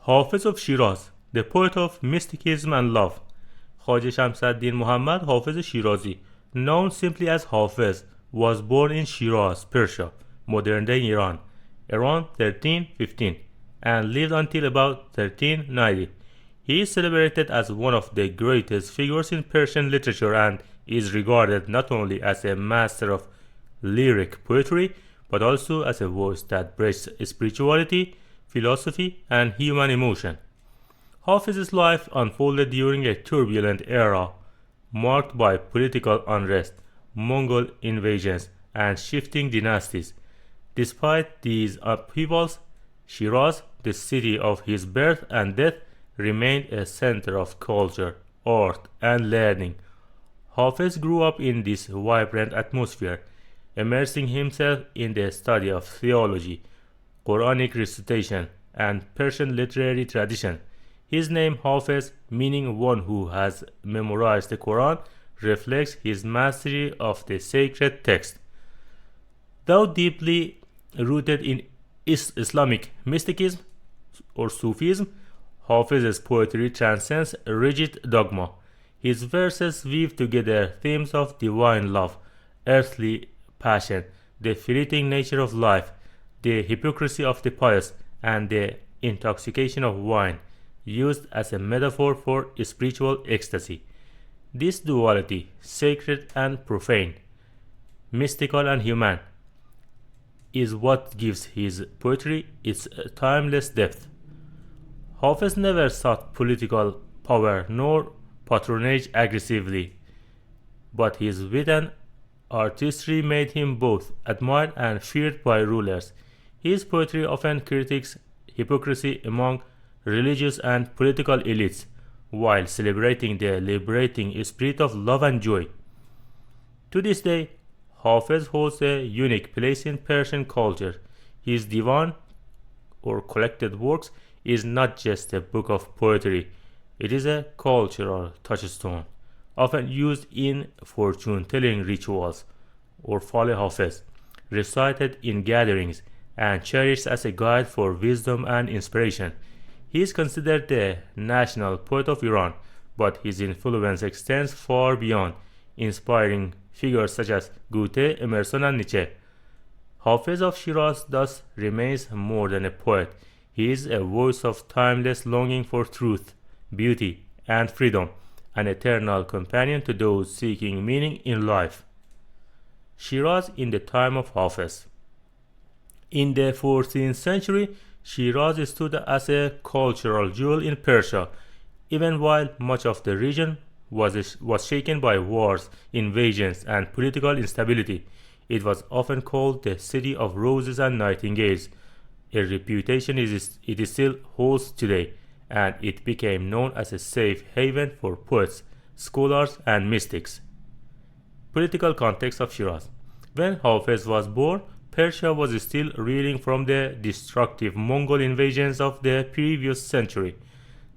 Hafez of Shiraz, the poet of mysticism and love. Khwāja Shams Muḥammad Ḥāfeẓ-e Shīrāzī, known simply as Hafez, was born in Shiraz, Persia, modern-day Iran, around 1315, and lived until about 1390. He is celebrated as one of the greatest figures in Persian literature and is regarded not only as a master of lyric poetry, but also as a voice that bridges spirituality, philosophy, and human emotion. Hafez's life unfolded during a turbulent era marked by political unrest, Mongol invasions, and shifting dynasties. Despite these upheavals, Shiraz, the city of his birth and death, remained a center of culture, art, and learning. Hafez grew up in this vibrant atmosphere, immersing himself in the study of theology, Qur'anic recitation, and Persian literary tradition. His name Hafez, meaning one who has memorized the Qur'an, reflects his mastery of the sacred text. Though deeply rooted in Islamic mysticism or Sufism, Hafez's poetry transcends rigid dogma. His verses weave together themes of divine love, earthly passion, the fleeting nature of life, the hypocrisy of the pious, and the intoxication of wine, used as a metaphor for spiritual ecstasy. This duality, sacred and profane, mystical and human, is what gives his poetry its timeless depth. Hafez never sought political power nor patronage aggressively, but his wit and artistry made him both admired and feared by rulers. His poetry often critiques hypocrisy among religious and political elites, while celebrating the liberating spirit of love and joy. To this day, Hafez holds a unique place in Persian culture. His divan, or collected works, is not just a book of poetry, it is a cultural touchstone, often used in fortune-telling rituals, or Fal Hafez, recited in gatherings, and cherished as a guide for wisdom and inspiration. He is considered the national poet of Iran, but his influence extends far beyond, inspiring figures such as Goethe, Emerson, and Nietzsche. Hafez of Shiraz thus remains more than a poet. He is a voice of timeless longing for truth, beauty, and freedom, an eternal companion to those seeking meaning in life. Shiraz in the time of Hafez. In the 14th century, Shiraz stood as a cultural jewel in Persia, even while much of the region was shaken by wars, invasions, and political instability. It was often called the city of roses and nightingales, a reputation it still holds today, and it became known as a safe haven for poets, scholars, and mystics. Political context of Shiraz. When Hafez was born, Persia was still reeling from the destructive Mongol invasions of the previous century.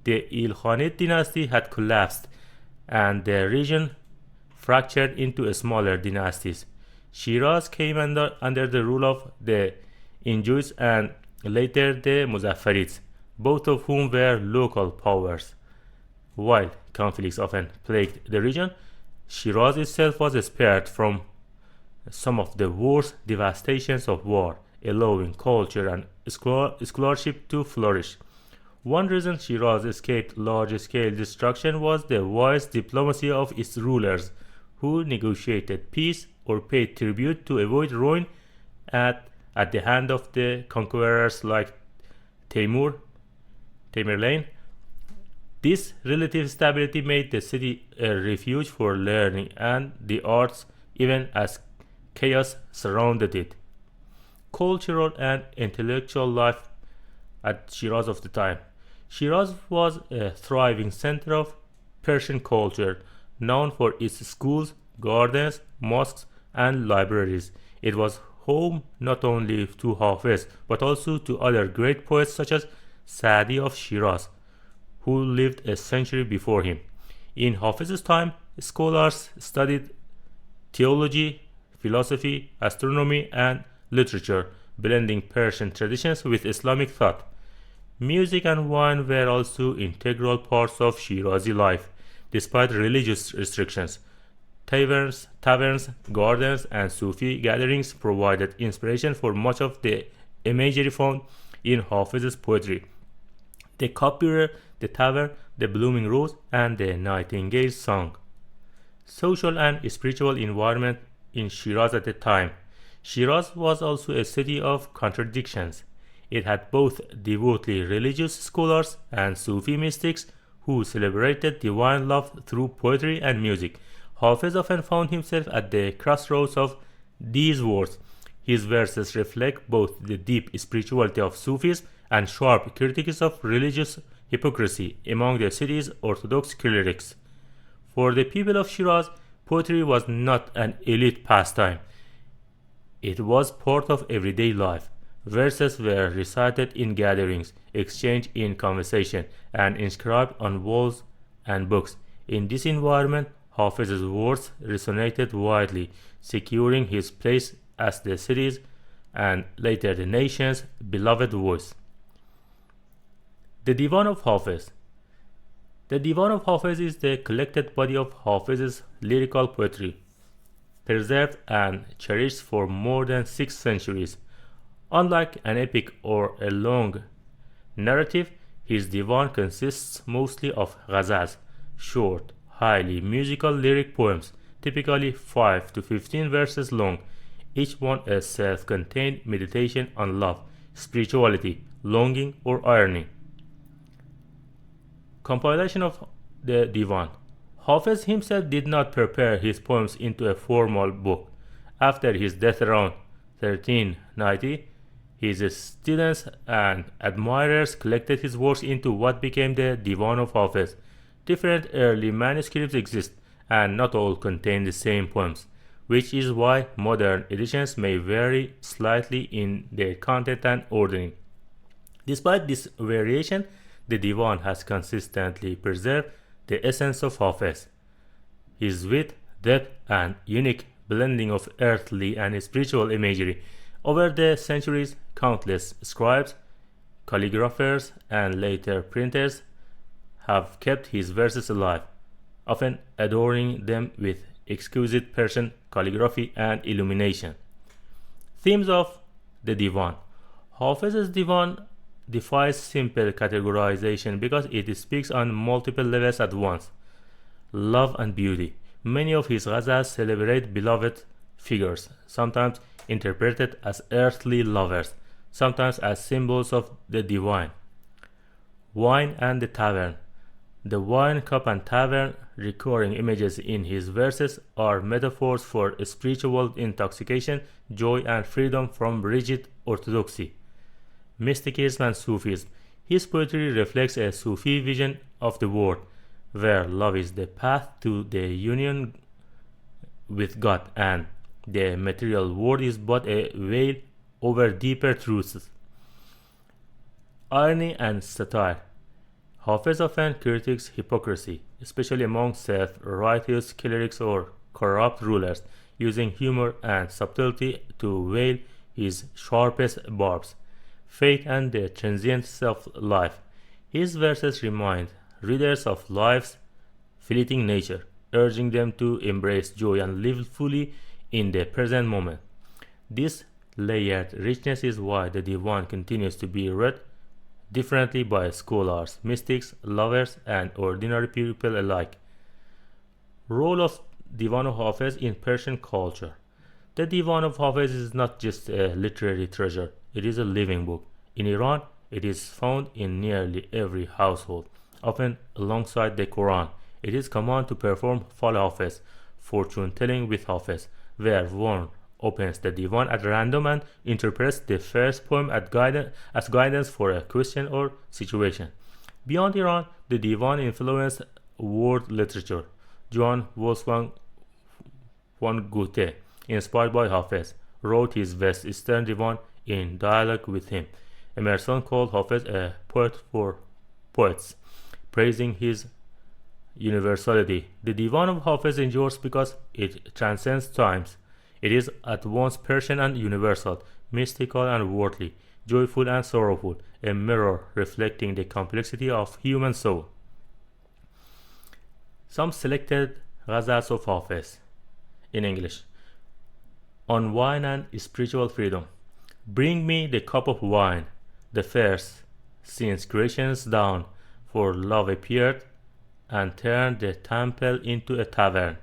The Ilkhanid dynasty had collapsed, and the region fractured into smaller dynasties. Shiraz came under the rule of the Injuids and later the Muzaffarids, both of whom were local powers. While conflicts often plagued the region, Shiraz itself was spared from some of the worst devastations of war, allowing culture and scholarship to flourish. One reason Shiraz escaped large-scale destruction was the wise diplomacy of its rulers, who negotiated peace or paid tribute to avoid ruin at the hand of the conquerors like Tamerlane. This relative stability made the city a refuge for learning and the arts, even as chaos surrounded it. Cultural and intellectual life at Shiraz of the time. Shiraz was a thriving center of Persian culture, known for its schools, gardens, mosques, and libraries. It was home not only to Hafez, but also to other great poets such as Sa'di of Shiraz, who lived a century before him. In Hafez's time, scholars studied theology, philosophy, astronomy, and literature, blending Persian traditions with Islamic thought. Music and wine were also integral parts of Shirazi life, despite religious restrictions. Taverns, gardens, and Sufi gatherings provided inspiration for much of the imagery found in Hafez's poetry. The cupbearer, the tavern, the blooming rose, and the nightingale's song. Social and spiritual environment in Shiraz at the time. Shiraz was also a city of contradictions. It had both devotedly religious scholars and Sufi mystics who celebrated divine love through poetry and music. Hafez often found himself at the crossroads of these worlds. His verses reflect both the deep spirituality of Sufism and sharp critiques of religious hypocrisy among the city's Orthodox clerics. For the people of Shiraz, poetry was not an elite pastime. It was part of everyday life. Verses were recited in gatherings, exchanged in conversation, and inscribed on walls and books. In this environment, Hafez's words resonated widely, securing his place as the city's and later the nation's beloved voice. The Divan of Hafez. The Divan of Hafez is the collected body of Hafez's lyrical poetry, preserved and cherished for more than 6 centuries. Unlike an epic or a long narrative, his divan consists mostly of ghazals, short, highly musical lyric poems, typically 5 to 15 verses long, each one a self-contained meditation on love, spirituality, longing, or irony. Compilation of the Divan. Hafez himself did not prepare his poems into a formal book. After his death around 1390, his students and admirers collected his works into what became the Divan of Hafez. Different early manuscripts exist, and not all contain the same poems, which is why modern editions may vary slightly in their content and ordering. Despite this variation, the Divan has consistently preserved the essence of Hafez. His wit, depth, and unique blending of earthly and spiritual imagery. Over the centuries, countless scribes, calligraphers, and later printers have kept his verses alive, often adorning them with exquisite Persian calligraphy and illumination. Themes of the Divan. Hafez's Divan defies simple categorization because it speaks on multiple levels at once. Love and beauty. Many of his ghazals celebrate beloved figures, sometimes interpreted as earthly lovers, sometimes as symbols of the divine. Wine and the tavern. The wine cup and tavern, recurring images in his verses, are metaphors for spiritual intoxication, joy, and freedom from rigid orthodoxy. Mysticism and Sufism. His poetry reflects a Sufi vision of the world, where love is the path to the union with God, and the material world is but a veil over deeper truths. Irony and satire. Hafez often critiques hypocrisy, especially among self-righteous clerics or corrupt rulers, using humor and subtlety to veil his sharpest barbs. Fate and the transient self-life. His verses remind readers of life's fleeting nature, urging them to embrace joy and live fully in the present moment. This layered richness is why the Divan continues to be read differently by scholars, mystics, lovers, and ordinary people alike. Role of Divan of Hafez in Persian culture. The Divan of Hafez is not just a literary treasure, it is a living book. In Iran, it is found in nearly every household, often alongside the Qur'an. It is common to perform Fal Hafez, fortune-telling with Hafez, where one opens the Divan at random and interprets the first poem as guidance for a question or situation. Beyond Iran, the Divan influenced world literature. Johann Wolfgang von Goethe, inspired by Hafez, wrote his West Eastern Divan in dialogue with him. Emerson called Hafez a poet for poets, praising his universality. The Divan of Hafez endures because it transcends times. It is at once Persian and universal, mystical and worldly, joyful and sorrowful, a mirror reflecting the complexity of human soul. Some selected ghazals of Hafez in English. On wine and spiritual freedom. Bring me the cup of wine, the first, since creation's dawn, for love appeared and turned the temple into a tavern.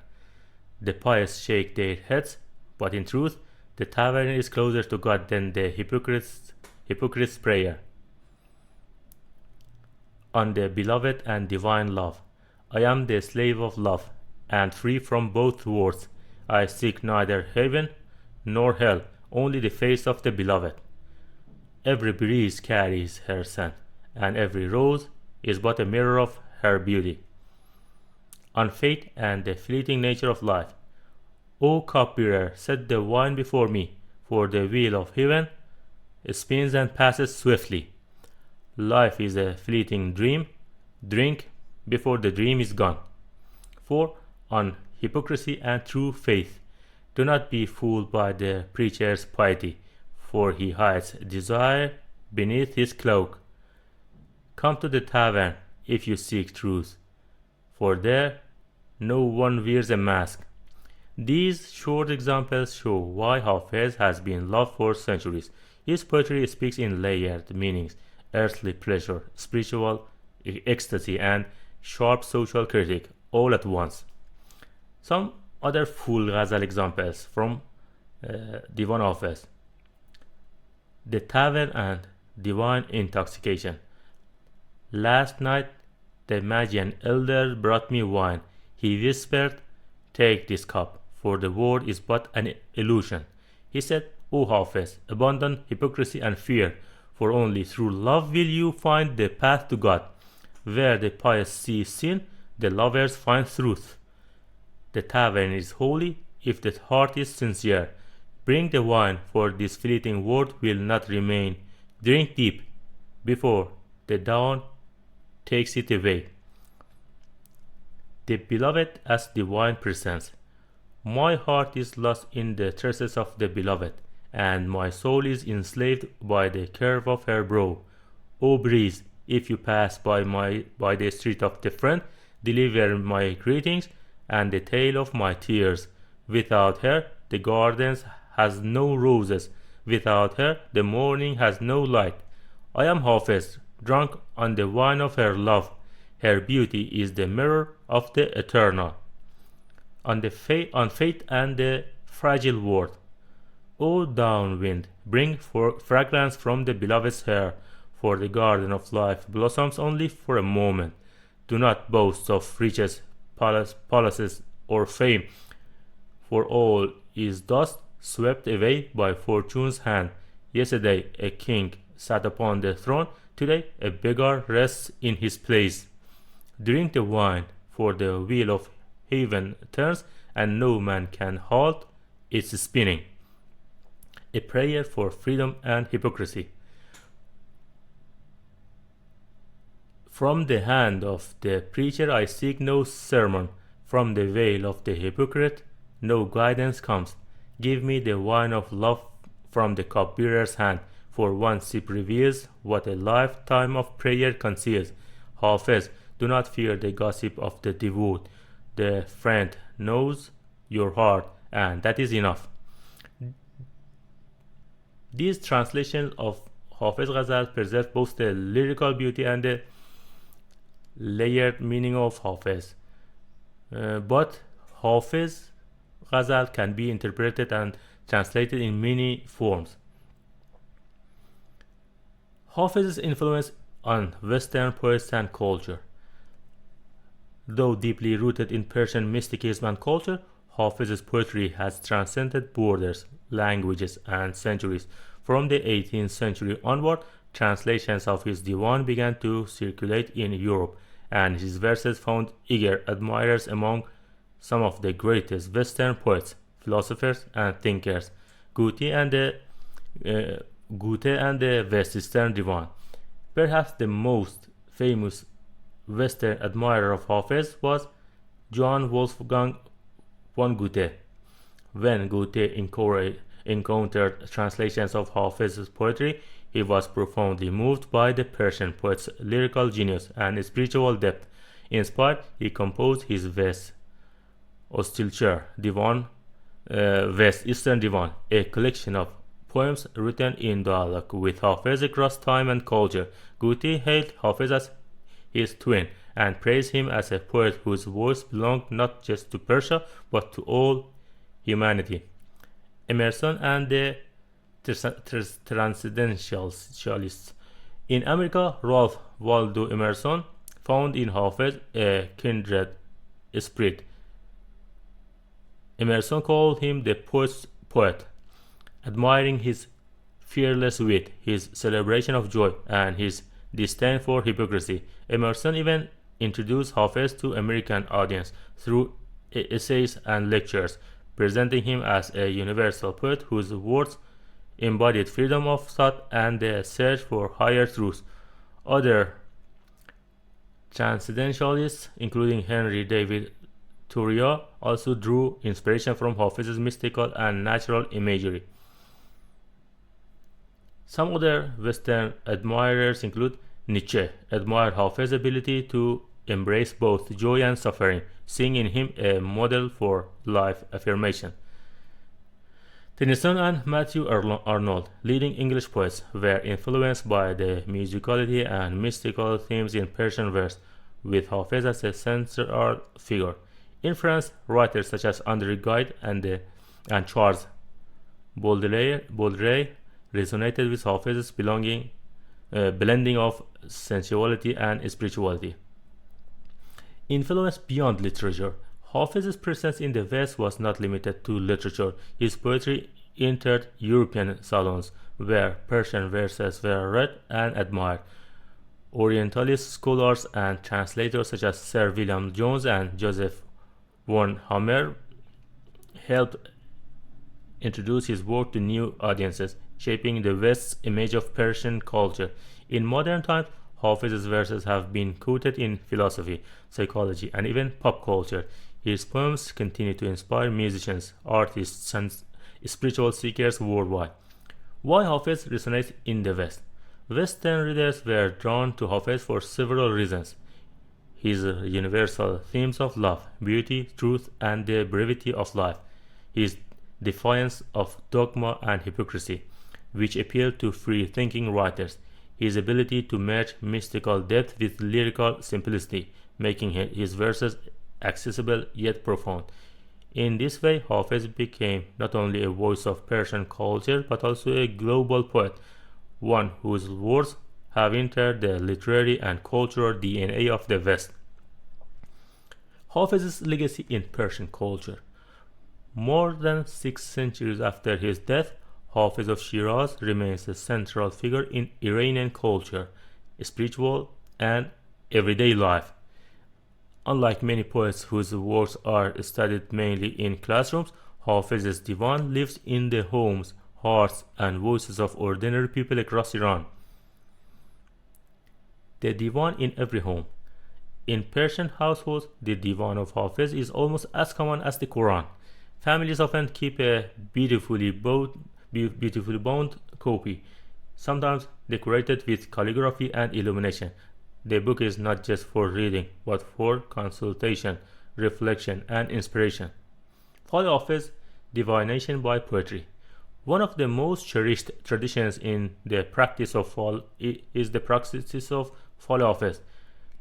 The pious shake their heads, but in truth, the tavern is closer to God than the hypocrite's prayer. On the beloved and divine love. I am the slave of love, and free from both worlds. I seek neither heaven nor hell, only the face of the beloved. Every breeze carries her scent, and every rose is but a mirror of her beauty. On fate and the fleeting nature of life. O cupbearer, set the wine before me, for the wheel of heaven spins and passes swiftly. Life is a fleeting dream. Drink before the dream is gone. 4. On hypocrisy and true faith. Do not be fooled by the preacher's piety, for he hides desire beneath his cloak. Come to the tavern if you seek truth, for there no one wears a mask. These short examples show why Hafez has been loved for centuries. His poetry speaks in layered meanings: earthly pleasure, spiritual ecstasy, and sharp social critique all at once. Some other full ghazal examples from Divan Hafez. The Tavern and Divine Intoxication. Last night the Magian elder brought me wine. He whispered, "Take this cup, for the world is but an illusion." He said, "O Hafez, abandon hypocrisy and fear, for only through love will you find the path to God. Where the pious see sin, the lovers find truth. The tavern is holy if the heart is sincere. Bring the wine, for this fleeting world will not remain. Drink deep, before the dawn takes it away." The beloved as divine presence. My heart is lost in the traces of the beloved, and my soul is enslaved by the curve of her brow. O breeze, if you pass by the street of the friend, deliver my greetings and the tale of my tears. Without her, the garden has no roses. Without her, the morning has no light. I am Hafez, drunk on the wine of her love. Her beauty is the mirror of the eternal. On fate and the fragile world. O dawn wind, bring fragrance from the beloved's hair, for the garden of life blossoms only for a moment. Do not boast of riches, palaces, or fame, for all is dust, swept away by fortune's hand. Yesterday a king sat upon the throne, today a beggar rests in his place. Drink the wine, for the wheel of heaven turns, and no man can halt its spinning. A prayer for freedom and hypocrisy. From the hand of the preacher I seek no sermon. From the veil of the hypocrite no guidance comes. Give me the wine of love from the cupbearer's hand, for one sip reveals what a lifetime of prayer conceals. Hafez, do not fear the gossip of the devout. The friend knows your heart, and that is enough. These translations of Hafez Ghazal preserve both the lyrical beauty and the layered meaning of Hafez. But Hafez Ghazal can be interpreted and translated in many forms. Hafez's influence on Western poets and culture. Though deeply rooted in Persian mysticism and culture, Hafez's poetry has transcended borders, languages, and centuries. From the 18th century onward, translations of his diwan began to circulate in Europe, and his verses found eager admirers among some of the greatest Western poets, philosophers, and thinkers. Goethe and the Western diwan. Perhaps the most famous Western admirer of Hafez was Johann Wolfgang von Goethe. When Goethe encountered translations of Hafez's poetry, He was profoundly moved by the Persian poet's lyrical genius and spiritual depth. Inspired, he composed his West Ostilcher Divan, West Eastern Divan, a collection of poems written in dialogue with Hafez across time and culture. Guti hailed Hafez as his twin and praised him as a poet whose voice belonged not just to Persia but to all humanity. Emerson and the Transcendentalists. In America, Ralph Waldo Emerson found in Hafez a kindred spirit. Emerson called him the poet's poet, admiring his fearless wit, his celebration of joy, and his disdain for hypocrisy. Emerson even introduced Hafez to American audience through essays and lectures, presenting him as a universal poet whose words embodied freedom of thought and the search for higher truths. Other transcendentalists, including Henry David Thoreau, also drew inspiration from Hafez's mystical and natural imagery. Some other Western admirers include Nietzsche, admired Hafez's ability to embrace both joy and suffering, seeing in him a model for life affirmation. Tennyson and Matthew Arnold, leading English poets, were influenced by the musicality and mystical themes in Persian verse, with Hafez as a central figure. In France, writers such as André Gide and Charles Baudelaire resonated with Hafez's blending of sensuality and spirituality. Influence beyond literature. Hafez's presence in the West was not limited to literature. His poetry entered European salons, where Persian verses were read and admired. Orientalist scholars and translators such as Sir William Jones and Joseph von Hammer helped introduce his work to new audiences, shaping the West's image of Persian culture. In modern times, Hafez's verses have been quoted in philosophy, psychology, and even pop culture. His poems continue to inspire musicians, artists, and spiritual seekers worldwide. Why Hafez resonates in the West? Western readers were drawn to Hafez for several reasons. His universal themes of love, beauty, truth, and the brevity of life. His defiance of dogma and hypocrisy, which appealed to free-thinking writers. His ability to merge mystical depth with lyrical simplicity, making his verses accessible yet profound. In this way, Hafez became not only a voice of Persian culture but also a global poet, one whose words have entered the literary and cultural DNA of the West. Hafez's legacy in Persian culture. More than 6 centuries after his death, Hafez of Shiraz remains a central figure in Iranian culture, spiritual, and everyday life. Unlike many poets whose works are studied mainly in classrooms, Hafez's divan lives in the homes, hearts, and voices of ordinary people across Iran. The divan in every home. In Persian households, the divan of Hafez is almost as common as the Qur'an. Families often keep a beautifully bound copy, sometimes decorated with calligraphy and illumination. The book is not just for reading, but for consultation, reflection, and inspiration. Follow Hafez, divination by poetry. One of the most cherished traditions in the practice of is the practice of follow Hafez,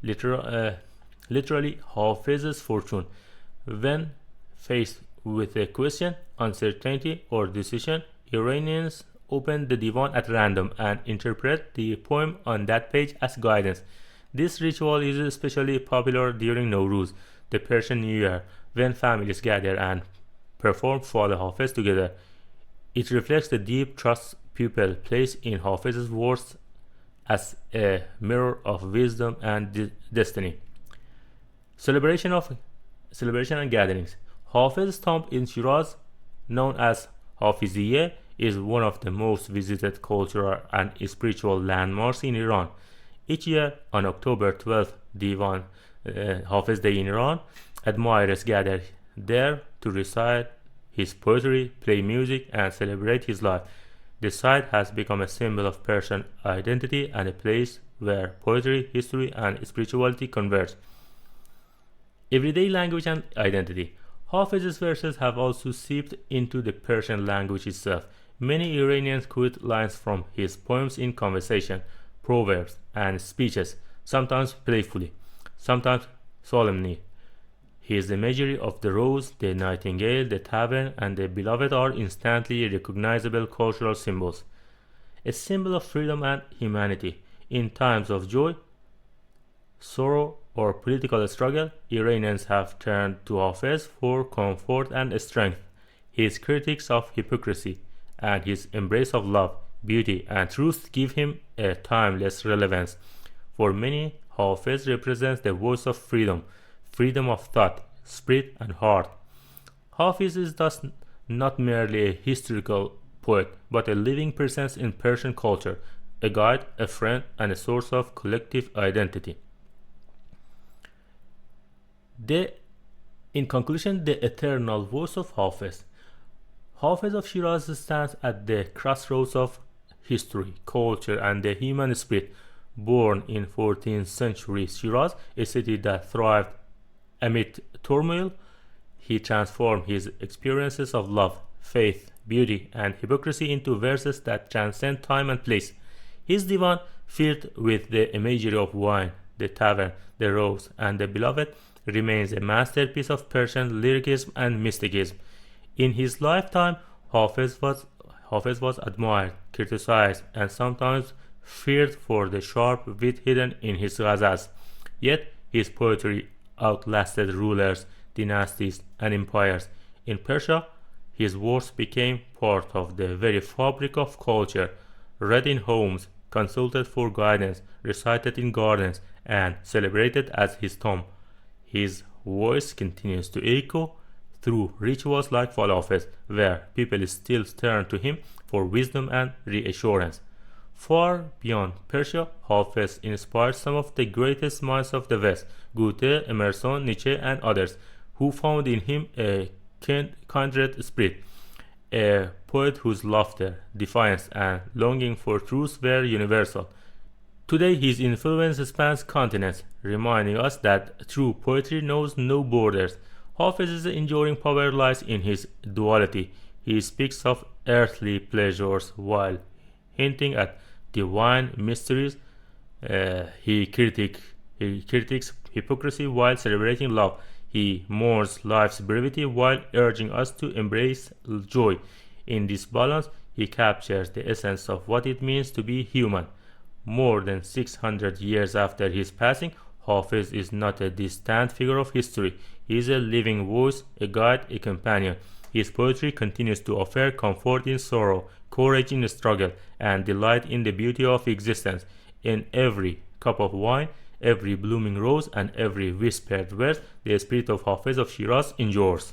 literally Hafez's fortune. When faced with a question, uncertainty, or decision, Iranians open the divan at random and interpret the poem on that page as guidance. This ritual is especially popular during Nowruz, the Persian New Year, when families gather and perform follow Hafez together. It reflects the deep trust people place in Hafez's words as a mirror of wisdom and destiny. Celebration and gatherings. Hafez's tomb in Shiraz, known as Hafiziyeh, is one of the most visited cultural and spiritual landmarks in Iran. Each year, on October 12th, Divan Hafez Day in Iran, admirers gather there to recite his poetry, play music, and celebrate his life. The site has become a symbol of Persian identity and a place where poetry, history, and spirituality converge. Everyday language and identity. Hafez's verses have also seeped into the Persian language itself. Many Iranians quote lines from his poems in conversation, proverbs, and speeches, sometimes playfully, sometimes solemnly. His imagery of the rose, the nightingale, the tavern, and the beloved are instantly recognizable cultural symbols. A symbol of freedom and humanity. In times of joy, sorrow, or political struggle, Iranians have turned to Hafez for comfort and strength. His critiques of hypocrisy and his embrace of love, beauty, and truth give him a timeless relevance. For many, Hafez represents the voice of freedom, freedom of thought, spirit, and heart. Hafez is thus not merely a historical poet, but a living presence in Persian culture, a guide, a friend, and a source of collective identity. In conclusion, the eternal voice of Hafez. Hafez of Shiraz stands at the crossroads of history, culture, and the human spirit. Born in 14th century Shiraz, a city that thrived amid turmoil, he transformed his experiences of love, faith, beauty, and hypocrisy into verses that transcend time and place. His divan, filled with the imagery of wine, the tavern, the rose, and the beloved, remains a masterpiece of Persian lyricism and mysticism. In his lifetime, Hafez was admired, criticized, and sometimes feared for the sharp wit hidden in his ghazals. Yet his poetry outlasted rulers, dynasties, and empires. In Persia, his works became part of the very fabric of culture, read in homes, consulted for guidance, recited in gardens, and celebrated as his tomb. His voice continues to echo through rituals like falafels, where people still turn to him for wisdom and reassurance. Far beyond Persia, Hafez inspired some of the greatest minds of the West, Goethe, Emerson, Nietzsche, and others, who found in him a kindred spirit, a poet whose laughter, defiance, and longing for truth were universal. Today, his influence spans continents, reminding us that true poetry knows no borders. Hafez's enduring power lies in his duality. He speaks of earthly pleasures while hinting at divine mysteries. He critiques hypocrisy while celebrating love. He mourns life's brevity while urging us to embrace joy. In this balance, he captures the essence of what it means to be human. More than 600 years after his passing, Hafez is not a distant figure of history. He is a living voice, a guide, a companion. His poetry continues to offer comfort in sorrow, courage in struggle, and delight in the beauty of existence. In every cup of wine, every blooming rose, and every whispered word, the spirit of Hafez of Shiraz endures.